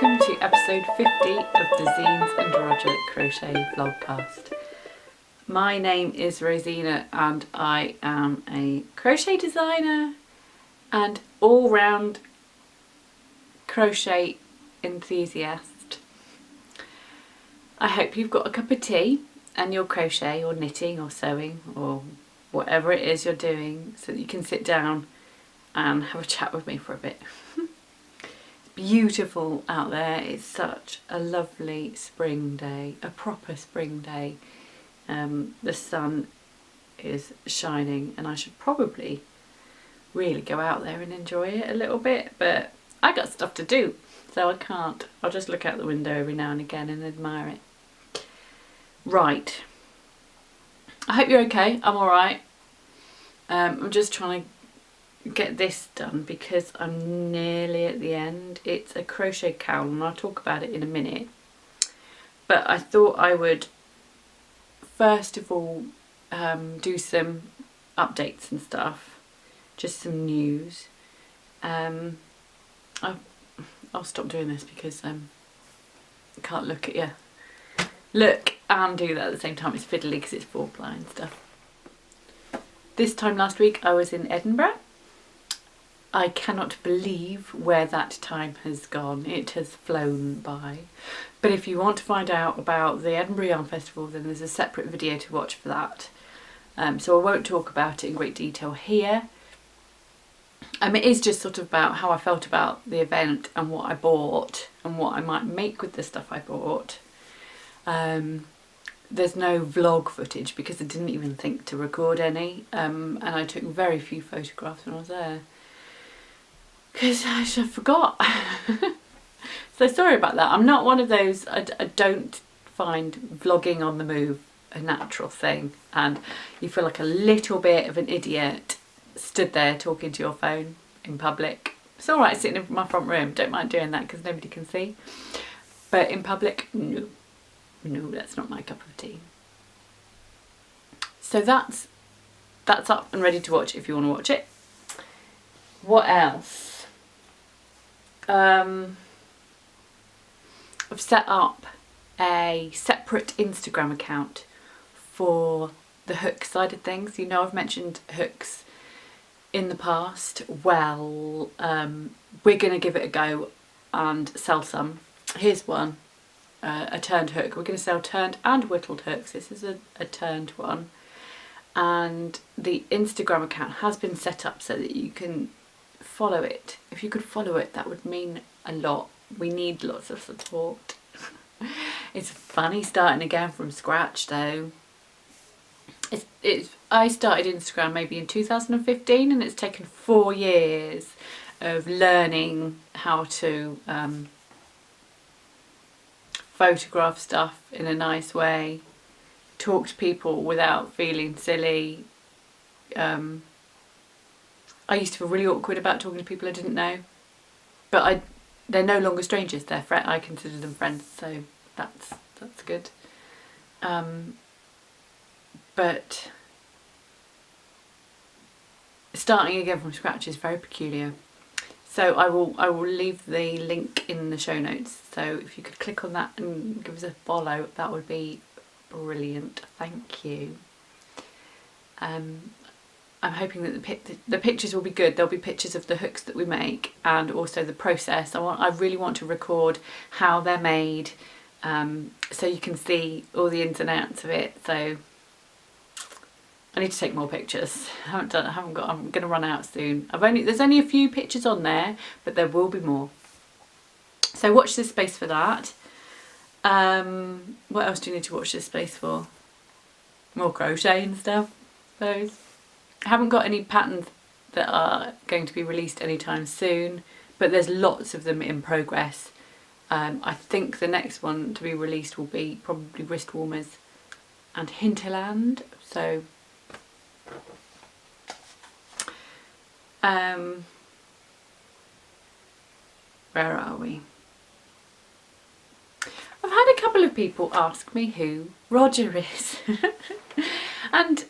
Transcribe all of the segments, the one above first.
welcome to episode 50 of the Zines and Roger Crochet vlogcast. My name is Rosina and I am a crochet designer and all-round crochet enthusiast. I hope you've got a cup of tea and you're crochet or knitting or sewing or whatever it is you're doing so that you can sit down and have a chat with me for a bit. Beautiful out there. It's such a lovely spring day, a proper spring day. The sun is shining and I should probably really go out there and enjoy it a little bit, but I got stuff to do so I can't. I'll just look out the window every now and again and admire it. Right, I hope you're okay. I'm alright. I'm just trying to get this done because I'm nearly at the end. It's a crochet cowl and I'll talk about it in a minute, but I thought I would first of all do some updates and stuff, just some news. I'll stop doing this because I can't look at you. Look and do that at the same time. It's fiddly because it's 4-ply and stuff. This time last week I was in Edinburgh. I cannot believe where that time has gone. It has flown by. But if you want to find out about the Edinburgh Yarn Festival, then there's a separate video to watch for that. So I won't talk about it in great detail here. It is just sort of about how I felt about the event and what I bought and what I might make with the stuff I bought. There's no vlog footage because I didn't even think to record any, and I took very few photographs when I was there because I just forgot. So sorry about that. I'm not one of those, I don't find vlogging on the move a natural thing, and you feel like a little bit of an idiot stood there talking to your phone in public. It's alright sitting in my front room, don't mind doing that because nobody can see, but in public, no, that's not my cup of tea. So that's up and ready to watch if you want to watch it. What else? I've set up a separate Instagram account for the hook side of things. You know, I've mentioned hooks in the past. Well, we're going to give it a go and sell some. Here's one, a turned hook. We're going to sell turned and whittled hooks. This is a turned one. And the Instagram account has been set up so that you can follow it. If you could follow it, that would mean a lot. We need lots of support. It's funny starting again from scratch though. I started Instagram maybe in 2015 and it's taken 4 years of learning how to photograph stuff in a nice way, talk to people without feeling silly. I used to feel really awkward about talking to people I didn't know, but they're no longer strangers. They're I consider them friends, so that's good. But starting again from scratch is very peculiar. So I will leave the link in the show notes. So if you could click on that and give us a follow, that would be brilliant. Thank you. I'm hoping that the pictures will be good. There'll be pictures of the hooks that we make and also the process. I really want to record how they're made, so you can see all the ins and outs of it. So I need to take more pictures. I'm going to run out soon. There's only a few pictures on there, but there will be more. So watch this space for that. What else do you need to watch this space for? More crochet and stuff, I suppose. I haven't got any patterns that are going to be released anytime soon, but there's lots of them in progress. I think the next one to be released will be probably wrist warmers and hinterland. So where are we? I've had a couple of people ask me who Roger is and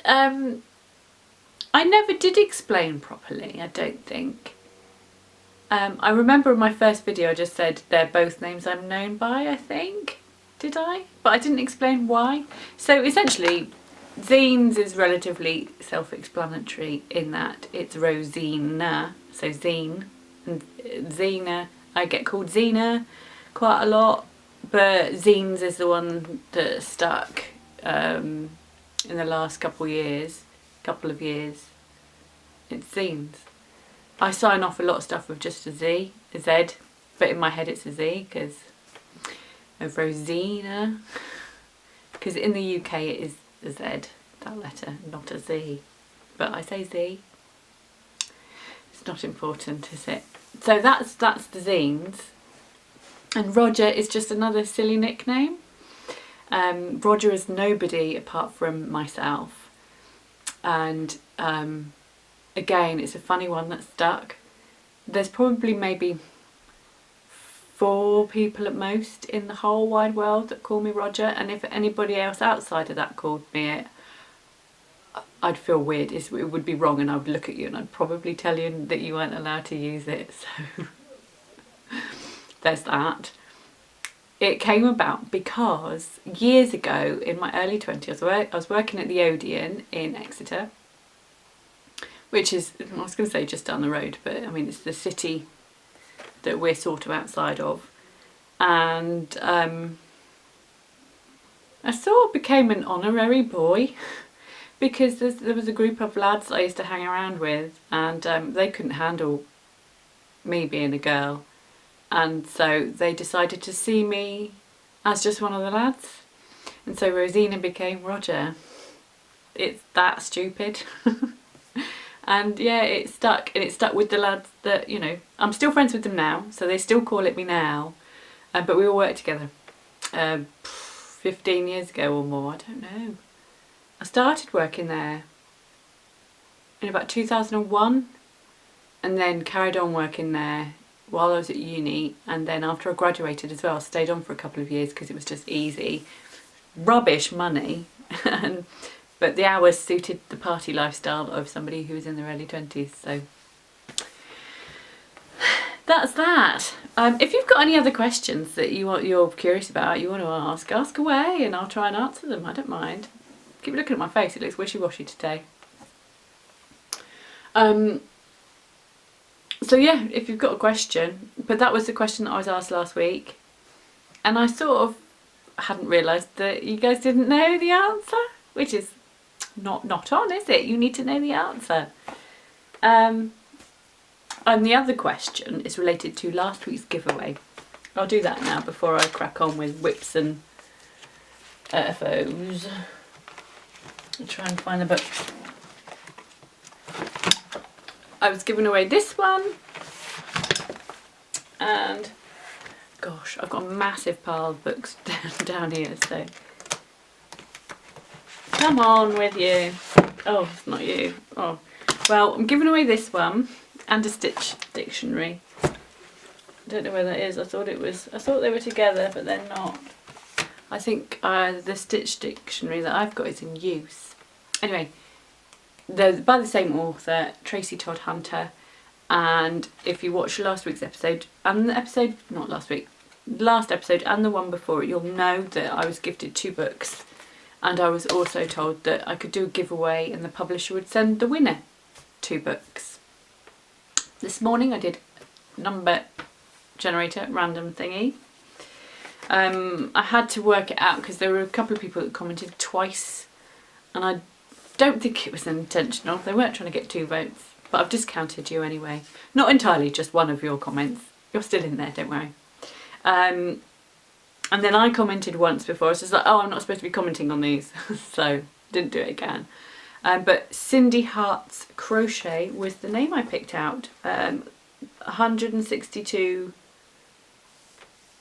I never did explain properly, I don't think. I remember in my first video I just said they're both names I'm known by, I think. Did I? But I didn't explain why. So essentially, Zines is relatively self-explanatory in that it's Rosina, so Zine, and Zena, I get called Zena quite a lot, but Zines is the one that stuck in the last couple of years. It's Zines. I sign off a lot of stuff with just a Z, but in my head it's a Z because of Rosina. Because in the UK it is a Z, that letter, not a Z. But I say Z. It's not important, is it? So that's the Zines. And Roger is just another silly nickname. Roger is nobody apart from myself. And again, it's a funny one that stuck. There's probably maybe 4 people at most in the whole wide world that call me Roger, and if anybody else outside of that called me it, I'd feel weird. It would be wrong, and I would look at you and I'd probably tell you that you weren't allowed to use it. So there's that. It came about because years ago in my early 20s I was working at the Odeon in Exeter, which is, I was going to say just down the road, but I mean it's the city that we're sort of outside of. And I sort of became an honorary boy because there was a group of lads I used to hang around with, and they couldn't handle me being a girl. And so they decided to see me as just one of the lads. And so Rosina became Roger. It's that stupid. And yeah, it stuck, and it stuck with the lads that, you know, I'm still friends with them now, so they still call it me now, but we all worked together 15 years ago or more, I don't know. I started working there in about 2001 and then carried on working there while I was at uni, and then after I graduated as well, I stayed on for a couple of years because it was just easy. Rubbish money, but the hours suited the party lifestyle of somebody who was in their early 20s, so that's that. If you've got any other questions that you're curious about, you want to ask away, and I'll try and answer them. I don't mind. Keep looking at my face, it looks wishy-washy today. So yeah, if you've got a question, but that was the question that I was asked last week, and I sort of hadn't realised that you guys didn't know the answer, which is not on, is it? You need to know the answer. And the other question is related to last week's giveaway. I'll do that now before I crack on with whips and FOs. I'll try and find the book. I was giving away this one, and gosh, I've got a massive pile of books down here, so come on with you. Oh, it's not you. Oh, well, I'm giving away this one and a Stitch dictionary. I don't know where that is. I thought they were together, but they're not. I think the Stitch dictionary that I've got is in use. Anyway, they're by the same author, Tracy Todd Hunter, and if you watch last week's episode and the episode, not last week, last episode and the one before it, you'll know that I was gifted 2 books, and I was also told that I could do a giveaway and the publisher would send the winner 2 books. This morning I did number generator, random thingy. I had to work it out because there were a couple of people that commented twice, and I don't think it was intentional. They weren't trying to get 2 votes, but I've discounted you anyway. Not entirely, just one of your comments. You're still in there, don't worry. And then I commented once before. I was just like, oh, I'm not supposed to be commenting on these, so didn't do it again. But Cindy Hart's Crochet was the name I picked out. 162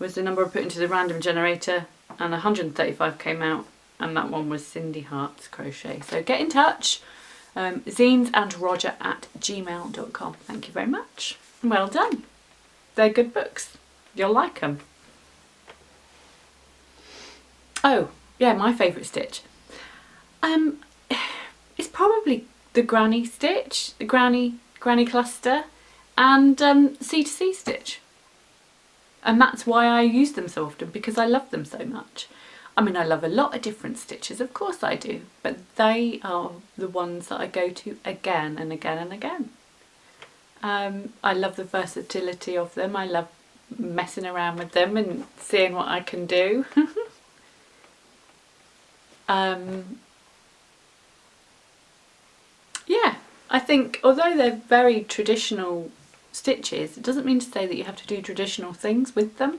was the number I put into the random generator, and 135 came out, and that one was Cindy Hart's Crochet. So get in touch, zinesandroger@gmail.com. Thank you very much. Well done. They're good books. You'll like them. Oh, yeah, my favourite stitch. It's probably the granny stitch, the granny cluster. and C2C stitch. And that's why I use them so often, because I love them so much. I mean, I love a lot of different stitches, of course I do, but they are the ones that I go to again and again and again. I love the versatility of them. I love messing around with them and seeing what I can do. Yeah, I think although they're very traditional stitches, it doesn't mean to say that you have to do traditional things with them.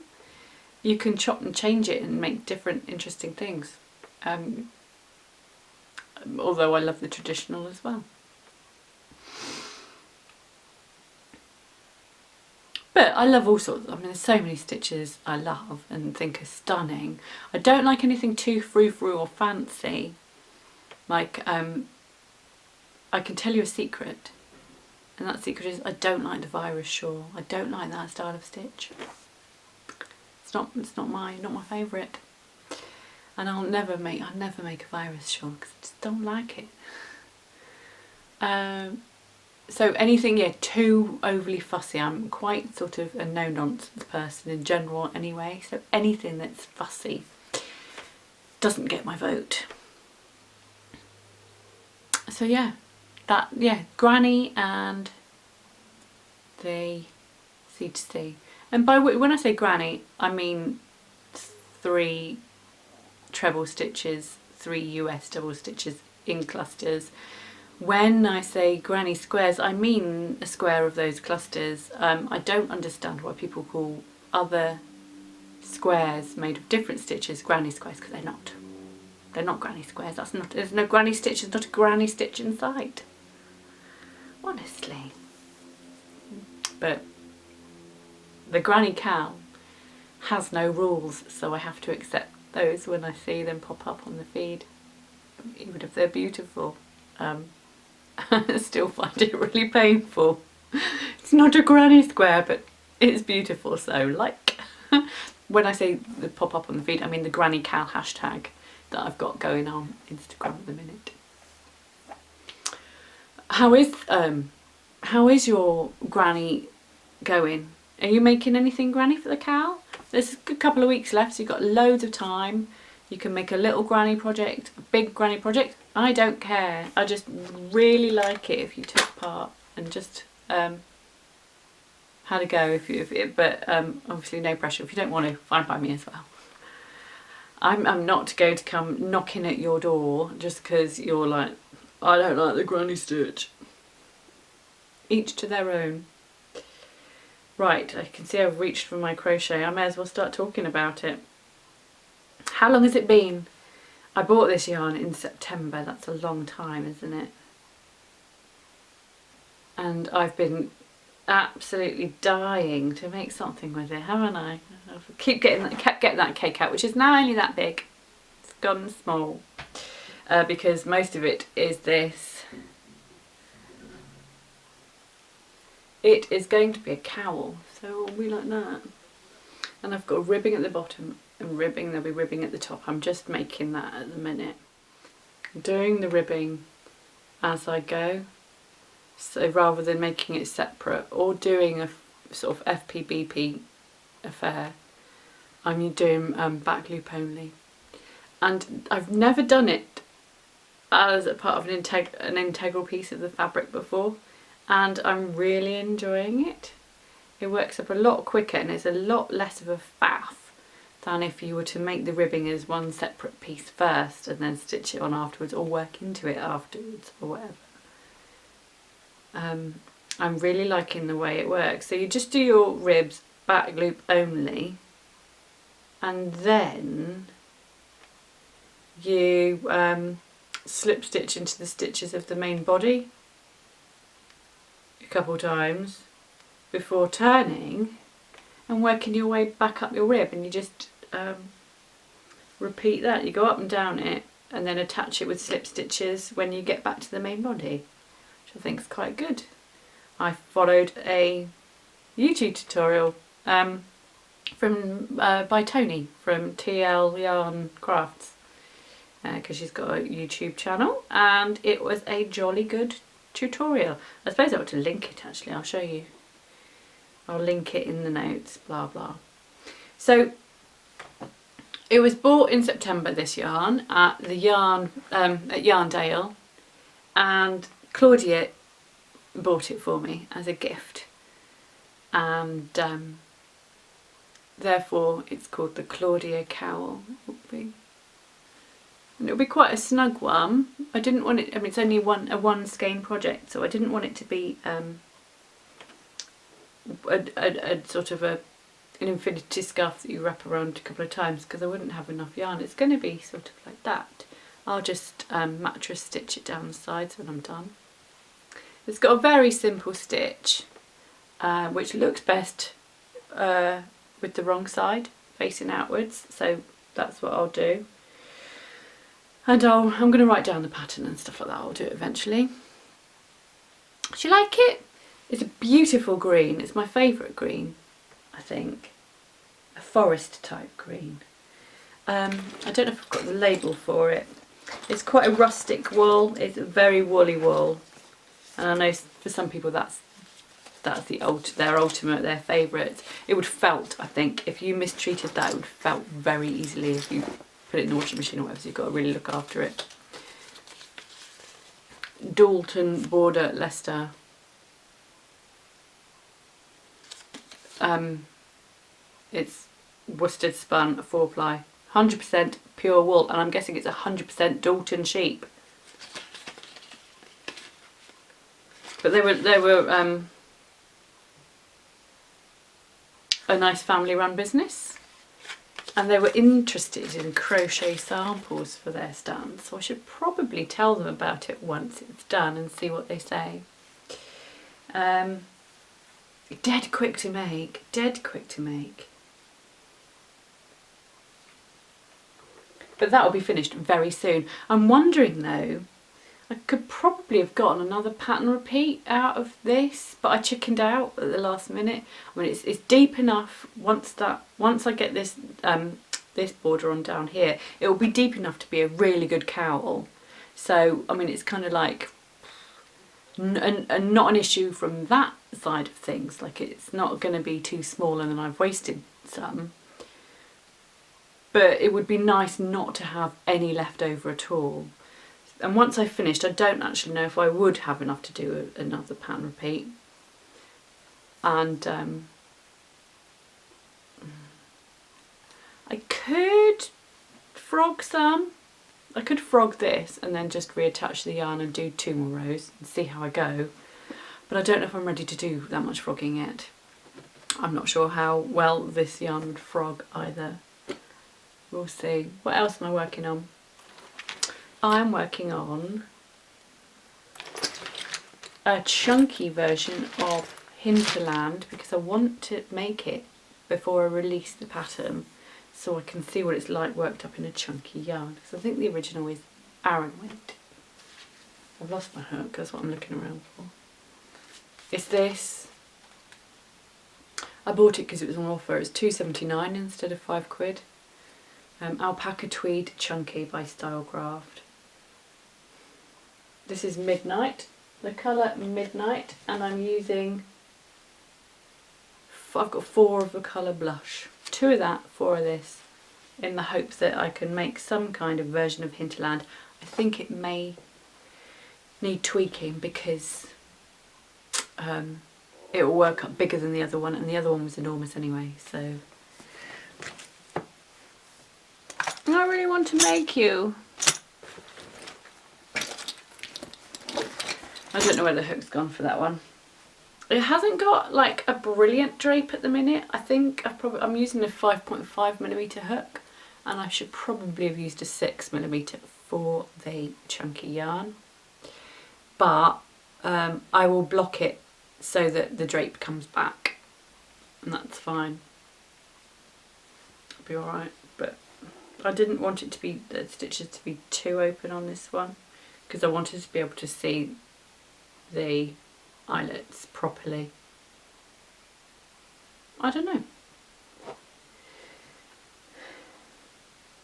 You can chop and change it and make different interesting things. Although I love the traditional as well. But I love all sorts. I mean, there's so many stitches I love and think are stunning. I don't like anything too frou-frou or fancy. Like, I can tell you a secret, and that secret is I don't like the virus shawl. I don't like that style of stitch. It's not my favourite. And I'll never make a virus shawl because I just don't like it. So anything, yeah, too overly fussy. I'm quite sort of a no-nonsense person in general anyway, so anything that's fussy doesn't get my vote. So yeah, Granny and the C2C. And when I say Granny, I mean 3 treble stitches, 3 US double stitches in clusters. When I say granny squares, I mean a square of those clusters. I don't understand why people call other squares made of different stitches granny squares, because they're not. They're not granny squares. There's no granny stitch. There's not a granny stitch in sight. Honestly. But the granny cowl has no rules, so I have to accept those when I see them pop up on the feed, even if they're beautiful. I still find it really painful. It's not a granny square, but it's beautiful, so like. When I say the pop up on the feed, I mean the granny cowl hashtag that I've got going on Instagram at the minute. How is your granny going? Are you making anything granny for the cowl? There's a good couple of weeks left, so you've got loads of time. You can make a little granny project, a big granny project. I don't care. I just really like it if you took part and just had a go. But obviously no pressure. If you don't want to, fine by me as well. I'm not going to come knocking at your door just because you're like, I don't like the granny stitch. Each to their own. Right, I can see I've reached for my crochet. I may as well start talking about it. How long has it been? I bought this yarn in September. That's a long time, isn't it? And I've been absolutely dying to make something with it, haven't I? I kept getting that cake out, which is now only that big. It's gone small because most of it is this. It is going to be a cowl, so it will be like that. And I've got ribbing at the bottom and ribbing, there'll be ribbing at the top. I'm just making that at the minute. I'm doing the ribbing as I go, so rather than making it separate or doing a sort of FPBP affair, I'm doing back loop only. And I've never done it as a part of an integral piece of the fabric before, and I'm really enjoying it. It works up a lot quicker and it's a lot less of a faff than if you were to make the ribbing as one separate piece first and then stitch it on afterwards or work into it afterwards or whatever. I'm really liking the way it works. So you just do your ribs back loop only, and then you slip stitch into the stitches of the main body a couple times before turning and working your way back up your rib, and you just repeat that. You go up and down it and then attach it with slip stitches when you get back to the main body, which I think is quite good. I followed a YouTube tutorial by Tony from TL Yarn Crafts because she's got a YouTube channel, and it was a jolly good tutorial. I suppose I ought to link it actually, I'll show you. I'll link it in the notes, blah blah. So it was bought in September, this yarn, at the yarn at Yarndale, and Claudia bought it for me as a gift, and therefore it's called the Claudia cowl. And it'll be quite a snug one. I didn't want it, I mean it's only a one skein project, so I didn't want it to be a sort of an infinity scarf that you wrap around a couple of times, because I wouldn't have enough yarn. It's going to be sort of like that. I'll just mattress stitch it down the sides when I'm done. It's got a very simple stitch, which looks best with the wrong side facing outwards, so that's what I'll do. And I'm going to write down the pattern and stuff like that. I'll do it eventually. Do you like it? It's a beautiful green. It's my favourite green, I think. A forest type green. I don't know if I've got the label for it. It's quite a rustic wool. It's a very woolly wool, and I know for some people that's their ultimate, their favourite. It would felt, I think, if you mistreated that, it would felt very easily if you put it in the washing machine or whatever, so you've got to really look after it. Dalton border Leicester. It's worsted spun, 4-ply, 100% pure wool, and I'm guessing it's 100% Dalton sheep. But they were a nice family-run business, and they were interested in crochet samples for their stand, so I should probably tell them about it once it's done and see what they say. Dead quick to make, dead quick to make. But that will be finished very soon. I'm wondering though, I could probably have gotten another pattern repeat out of this, but I chickened out at the last minute. I mean, it's deep enough. Once I get this this border on down here, it will be deep enough to be a really good cowl. So I mean, it's kind of like and not an issue from that side of things. Like, it's not going to be too small and then I've wasted some. But it would be nice not to have any left over at all. And once I've finished, I don't actually know if I would have enough to do another pattern repeat. And I could frog some. I could frog this and then just reattach the yarn and do 2 more rows and see how I go. But I don't know if I'm ready to do that much frogging yet. I'm not sure how well this yarn would frog either. We'll see. What else am I working on? I'm working on a chunky version of Hinterland because I want to make it before I release the pattern, so I can see what it's like worked up in a chunky yarn. Because I think the original is Aran weight. I've lost my hook, that's what I'm looking around for. It's this. I bought it because it was on offer. It's £2.79 instead of £5. Alpaca Tweed Chunky by Stylecraft. This is Midnight, the colour Midnight, and I'm using, I've got 4 of the colour Blush. 2 of that, 4 of this, in the hopes that I can make some kind of version of Hinterland. I think it may need tweaking because it will work up bigger than the other one, and the other one was enormous anyway, so. I really want to make you. I don't know where the hook's gone for that one. It hasn't got like a brilliant drape at the minute. I think I'm using a 5.5mm hook, and I should probably have used a 6mm for the chunky yarn. But I will block it so that the drape comes back, and that's fine. It'll be alright, but I didn't want it to be, the stitches to be too open on this one, because I wanted to be able to see the eyelets properly. I don't know.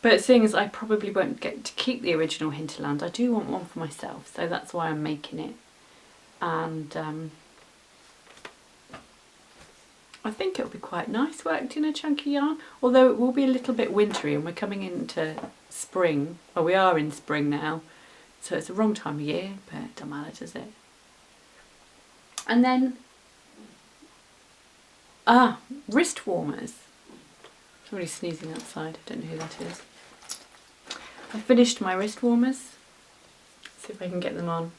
But seeing as I probably won't get to keep the original Hinterland, I do want one for myself, so that's why I'm making it. And I think it'll be quite nice worked in a chunky yarn, although it will be a little bit wintry and we're coming into spring. Well, we are in spring now, so it's the wrong time of year, but it doesn't matter, does it? And then, wrist warmers. Somebody's sneezing outside, I don't know who that is. I finished my wrist warmers. See if I can get them on.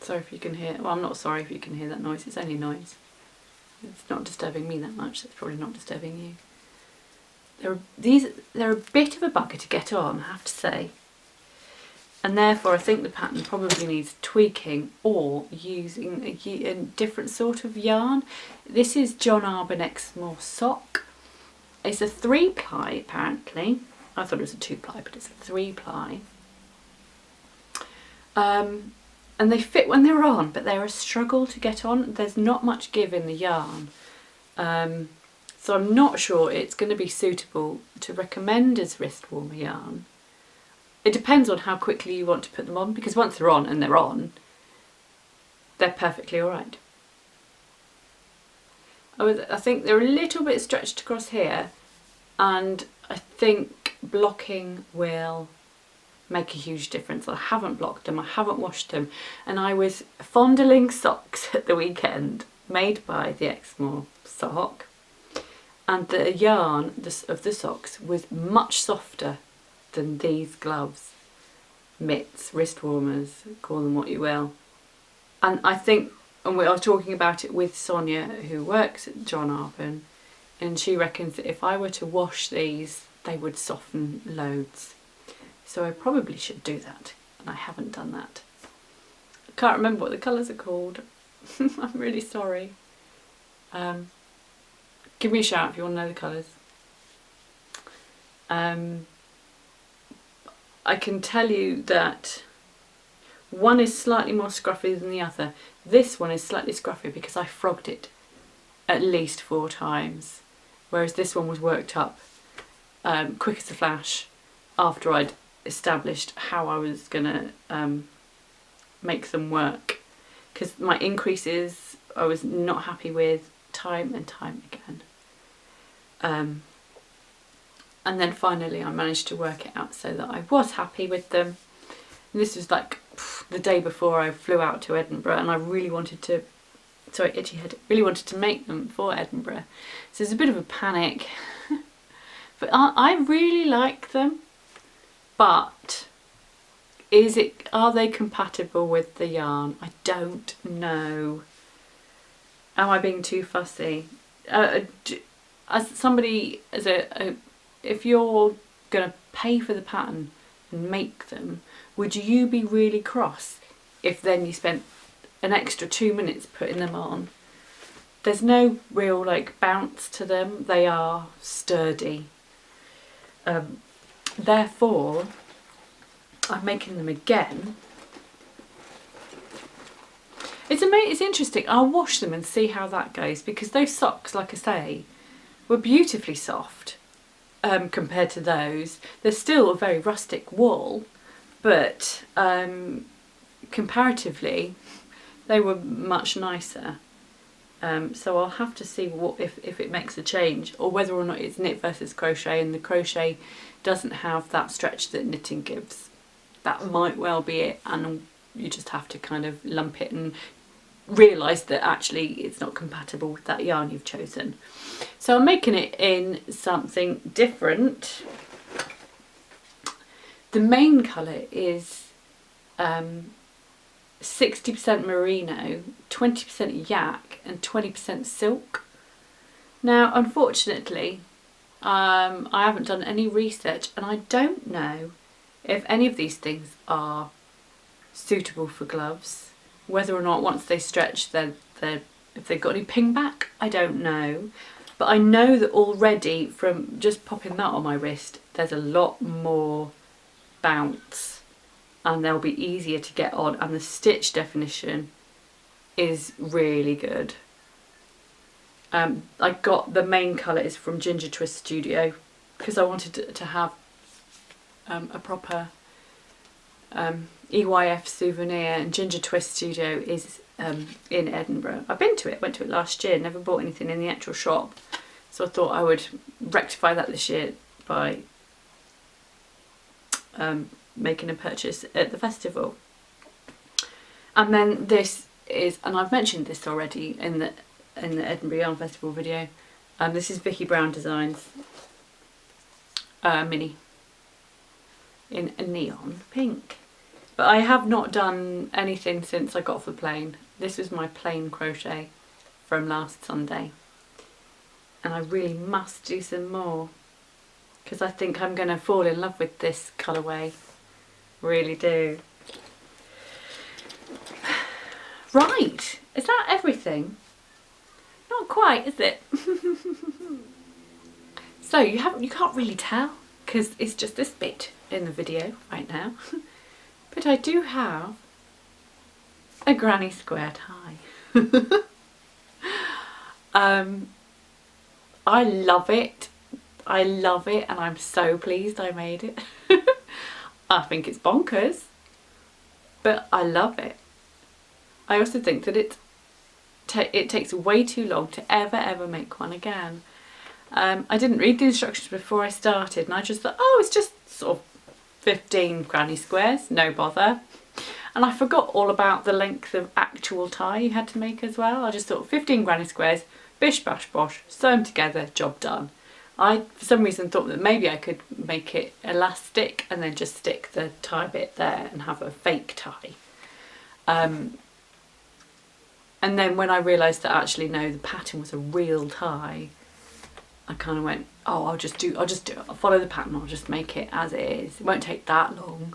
Sorry if you can hear, well, I'm not sorry if you can hear that noise, it's only noise. It's not disturbing me that much, so it's probably not disturbing you. They're a bit of a bugger to get on, I have to say. And therefore I think the pattern probably needs tweaking or using a different sort of yarn. This is John Arbon Exmoor sock. It's a 3-ply apparently. I thought it was a 2-ply, but it's a 3-ply. And they fit when they're on, but they're a struggle to get on. There's not much give in the yarn. So I'm not sure it's going to be suitable to recommend as wrist warmer yarn. It depends on how quickly you want to put them on, because once they're on, they're perfectly alright. I think they're a little bit stretched across here, and I think blocking will make a huge difference. I haven't blocked them, I haven't washed them, and I was fondling socks at the weekend made by the Exmoor sock, and the yarn of the socks was much softer than these gloves, mitts, wrist warmers, call them what you will. And I think, and I was talking about it with Sonia who works at John Arbon, and she reckons that if I were to wash these they would soften loads. So I probably should do that, and I haven't done that. I can't remember what the colours are called. I'm really sorry. Give me a shout if you want to know the colours. I can tell you that one is slightly more scruffy than the other. This one is slightly scruffy because I frogged it at least 4 times, whereas this one was worked up quick as a flash after I'd established how I was gonna make them work, because my increases I was not happy with time and time again. And then finally I managed to work it out so that I was happy with them. And this was like the day before I flew out to Edinburgh, and I really wanted to, sorry, itchy head, really wanted to make them for Edinburgh. So there's a bit of a panic. But I really like them. But are they compatible with the yarn? I don't know. Am I being too fussy? As somebody, if you're going to pay for the pattern and make them, would you be really cross if then you spent an extra 2 minutes putting them on? There's no real like bounce to them. They are sturdy. Therefore, I'm making them again. It's interesting. I'll wash them and see how that goes, because those socks, like I say, were beautifully soft compared to those. They're still a very rustic wool, but comparatively they were much nicer. So I'll have to see if it makes a change, or whether or not it's knit versus crochet, and the crochet doesn't have that stretch that knitting gives. That might well be it, and you just have to kind of lump it and realise that actually it's not compatible with that yarn you've chosen. So I'm making it in something different. The main colour is 60% merino, 20% yak and 20% silk. Now unfortunately I haven't done any research, and I don't know if any of these things are suitable for gloves, whether or not once they stretch if they've got any ping back, I don't know. But I know that already from just popping that on my wrist there's a lot more bounce, and they'll be easier to get on, and the stitch definition is really good. I got the main colour is from Ginger Twist Studio, because I wanted to have a proper EYF souvenir, and Ginger Twist Studio is in Edinburgh. I've been to it, went to it last year, never bought anything in the actual shop. So I thought I would rectify that this year by making a purchase at the festival. And then this is, and I've mentioned this already in the Edinburgh Yarn Festival video, this is Vicky Brown Designs mini in a neon pink. But I have not done anything since I got off the plane. This was my plane crochet from last Sunday. And I really must do some more, because I think I'm going to fall in love with this colourway. Really do. Right, is that everything? Not quite, is it? So you can't really tell because it's just this bit in the video right now. But I do have a granny square tie. I love it. I love it, and I'm so pleased I made it. I think it's bonkers, but I love it. I also think that it takes way too long to ever make one again. I didn't read the instructions before I started, and I just thought, oh, it's just sort of 15 granny squares, no bother. And I forgot all about the length of actual tie you had to make as well. I just thought 15 granny squares, bish bash bosh, sew them together, job done. I, for some reason, thought that maybe I could make it elastic and then just stick the tie bit there and have a fake tie. And then when I realised that actually no, the pattern was a real tie, I kind of went, oh, I'll just do it. I'll follow the pattern. I'll just make it as it is. It won't take that long.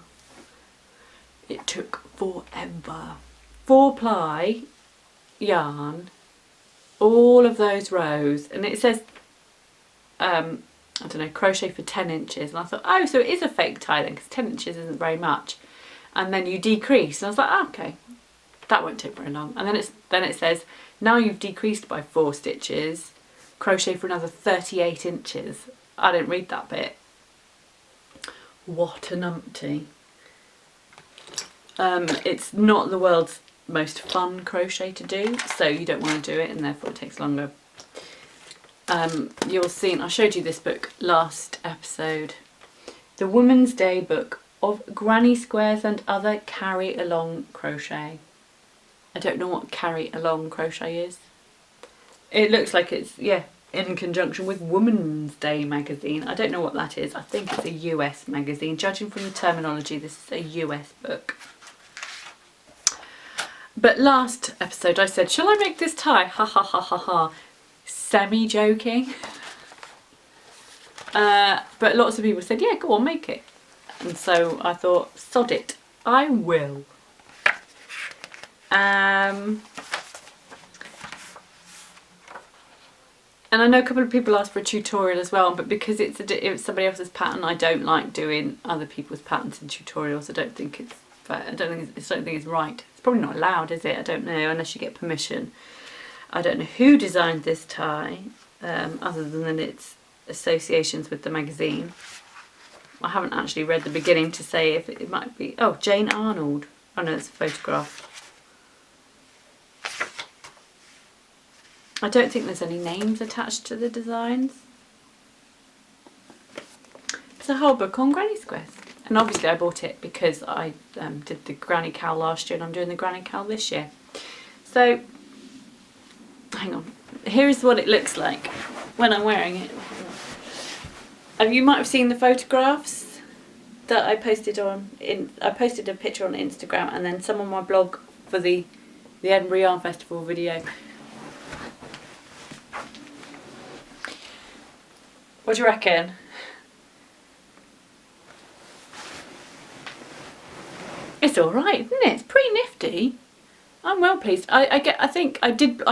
It took forever. 4-ply yarn, all of those rows, and it says, I don't know, crochet for 10 inches. And I thought, oh, so it is a fake tie then, because 10 inches isn't very much. And then you decrease, and I was like, oh, okay, that won't take very long. And then it says, now you've decreased by 4 stitches, crochet for another 38 inches. I didn't read that bit. What a numpty. It's not the world's most fun crochet to do, so you don't want to do it, and therefore it takes longer. You'll see, and I showed you this book last episode, the Woman's Day book of Granny Squares and Other Carry Along Crochet. I don't know what carry along crochet is. It looks like it's, yeah, in conjunction with Woman's Day magazine. I don't know what that is. I think it's a US magazine. Judging from the terminology, this is a US book. But last episode I said, shall I make this tie? Ha ha ha ha ha. Semi-joking. But lots of people said, yeah, go on, make it. And so I thought, sod it, I will. And I know a couple of people asked for a tutorial as well, but because it's somebody else's pattern, I don't like doing other people's patterns in tutorials. I don't think it's fair. I don't think it's right. It's probably not allowed, is it? I don't know, unless you get permission. I don't know who designed this tie, other than its associations with the magazine. I haven't actually read the beginning to say if it might be... Oh, Jane Arnold. Oh no, it's a photograph. I don't think there's any names attached to the designs. It's a whole book on granny squares. And obviously I bought it because I did the granny cowl last year and I'm doing the granny cowl this year. So, hang on. Here's what it looks like when I'm wearing it. You might have seen the photographs that I posted I posted a picture on Instagram and then some on my blog for the Edinburgh Yarn Festival video. What do you reckon? It's alright, isn't it? It's pretty nifty. I'm well pleased. I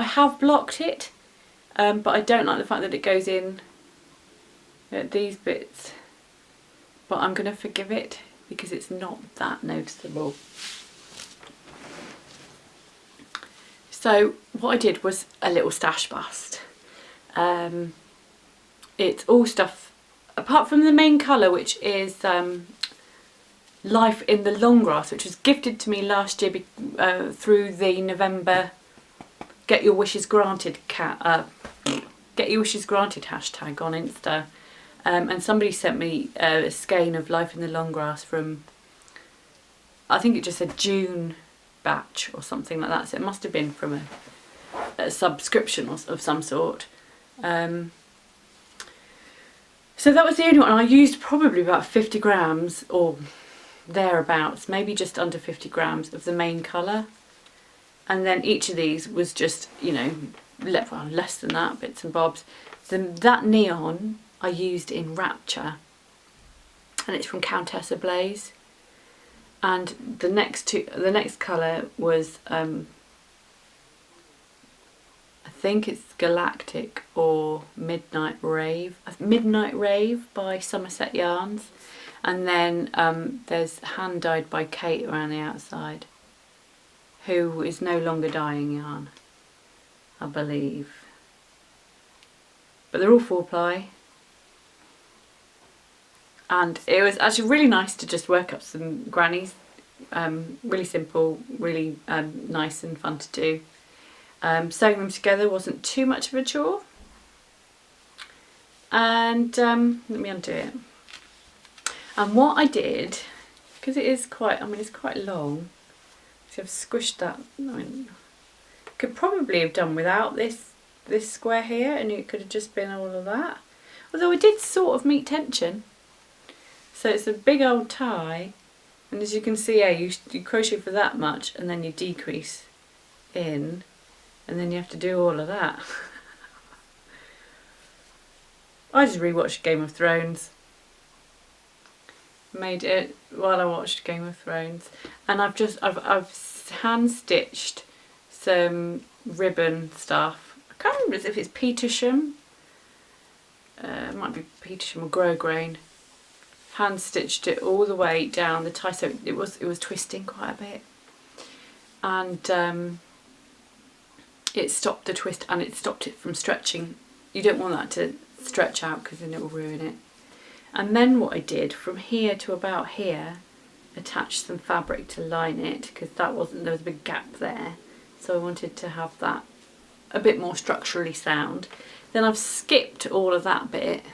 have blocked it, but I don't like the fact that it goes in at these bits. But I'm going to forgive it because it's not that noticeable. So what I did was a little stash bust. It's all stuff, apart from the main colour, which is Life in the Long Grass, which was gifted to me last year through the November Get Your Wishes Granted Get Your Wishes Granted hashtag on Insta. And somebody sent me a skein of Life in the Long Grass from, I think it just said June batch or something like that, so it must have been from a subscription of some sort. So that was the only one. I used probably about 50 grams or thereabouts, maybe just under 50 grams of the main colour. And then each of these was just, you know, less than that, bits and bobs. That neon I used in Rapture, and it's from Countess Ablaze. And the next colour was, I think it's Galactic or Midnight Rave by Somerset Yarns. And then there's Hand Dyed by Kate around the outside, who is no longer dyeing yarn, I believe. But they're all 4-ply. And it was actually really nice to just work up some grannies. Really simple, really nice and fun to do. Sewing them together wasn't too much of a chore. And let me undo it. And what I did, because it is quite, I mean, it's quite long, so I've squished that. I mean, could probably have done without this square here, and it could have just been all of that. Although I did sort of meet tension. So it's a big old tie, and as you can see, yeah, you crochet for that much, and then you decrease in, and then you have to do all of that. I just rewatched Game of Thrones. Made it while I watched Game of Thrones, and I've hand stitched some ribbon stuff. I can't remember if it's Petersham. It might be Petersham or Grosgrain. Hand stitched it all the way down the tie, so it was twisting quite a bit, and it stopped the twist and it stopped it from stretching. You don't want that to stretch out because then it will ruin it. And then what I did from here to about here, attached some fabric to line it, because there was a big gap there, so I wanted to have that a bit more structurally sound. Then I've skipped all of that bit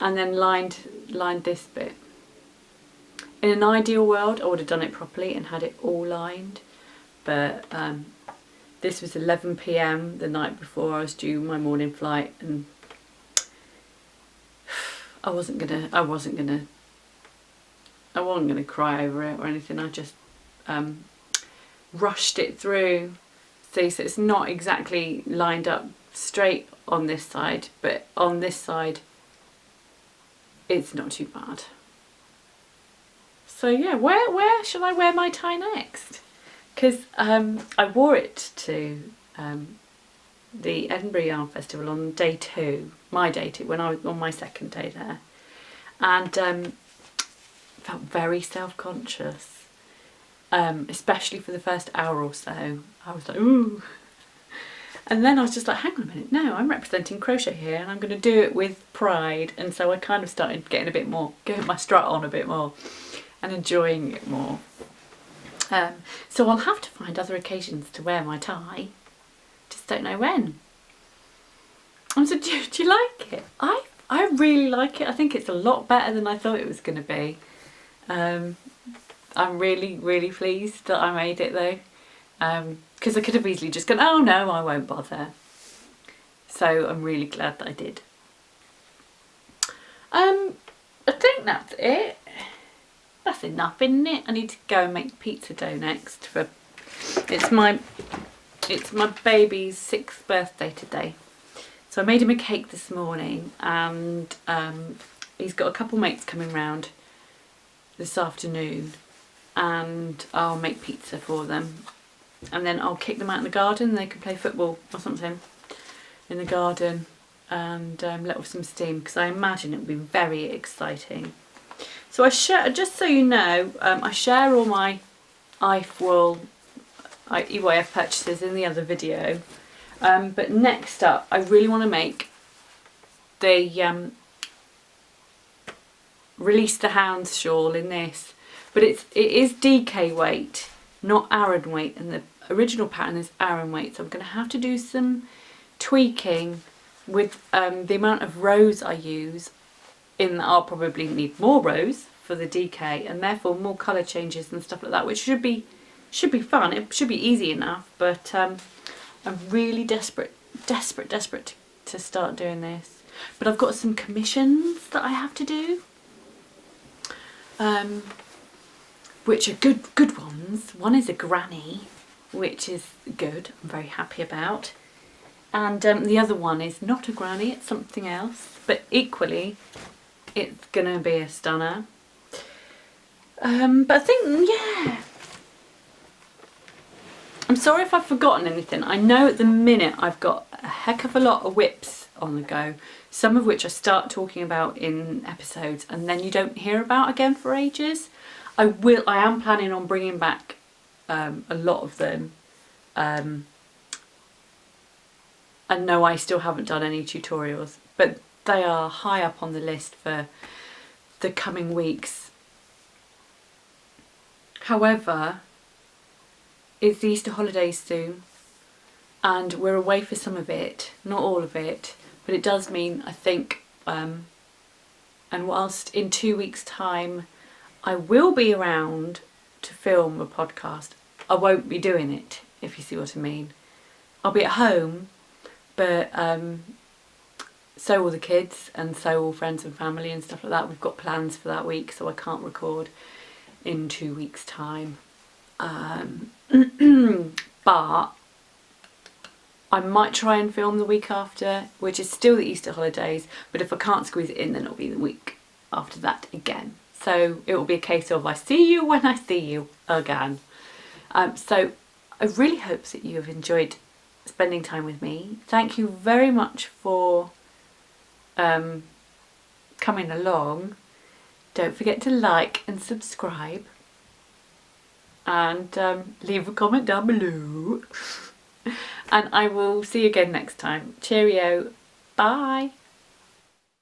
and then lined this bit. In an ideal world I would have done it properly and had it all lined, but this was 11 PM the night before I was due my morning flight, and I wasn't gonna cry over it or anything. I just rushed it through. See, so it's not exactly lined up straight on this side, but on this side it's not too bad. So yeah, where should I wear my tie next? Because I wore it to the Edinburgh Yarn Festival on day 2, my day 2, when I was on my second day there, and felt very self-conscious, especially for the first hour or so. I was like, ooh. And then I was just like, hang on a minute, no, I'm representing crochet here and I'm going to do it with pride. And so I kind of started getting my strut on a bit more and enjoying it more. So I'll have to find other occasions to wear my tie, just don't know when. And so do you like it? I really like it. I think it's a lot better than I thought it was going to be. I'm really, really pleased that I made it though. Because I could have easily just gone, oh no, I won't bother. So I'm really glad that I did. I think that's it. That's enough, isn't it? I need to go and make pizza dough next. It's my baby's 6th birthday today. So I made him a cake this morning, and he's got a couple mates coming round this afternoon, and I'll make pizza for them. And then I'll kick them out in the garden and they can play football or something in the garden, and let off some steam, because I imagine it will be very exciting. So I share, just so you know, I share all my EYF purchases in the other video, but next up I really want to make the Release the Hounds shawl in this, but it is DK weight, not Aran weight, and the original pattern is Aran weight, so I'm going to have to do some tweaking with the amount of rows I use, in that I'll probably need more rows for the DK and therefore more colour changes and stuff like that, which should be fun. It should be easy enough, but I'm really desperate to start doing this. But I've got some commissions that I have to do, which are good ones. One is a granny, which is good, I'm very happy about. And the other one is not a granny, it's something else, but equally it's gonna be a stunner. But I think, yeah, I'm sorry if I've forgotten anything. I know at the minute I've got a heck of a lot of whips on the go, some of which I start talking about in episodes and then you don't hear about again for ages. I am planning on bringing back a lot of them. And no, I still haven't done any tutorials, but they are high up on the list for the coming weeks. However, it's the Easter holidays soon and we're away for some of it, not all of it, but it does mean, I think, and whilst in 2 weeks' time I will be around to film a podcast, I won't be doing it, if you see what I mean. I'll be at home, but so will the kids and so will friends and family and stuff like that. We've got plans for that week, so I can't record in 2 weeks' time. But I might try and film the week after, which is still the Easter holidays, but if I can't squeeze it in, then it'll be the week after that again. So it will be a case of I see you when I see you again. So I really hope that you have enjoyed spending time with me. Thank you very much for coming along. Don't forget to like and subscribe and leave a comment down below. And I will see you again next time. Cheerio. Bye.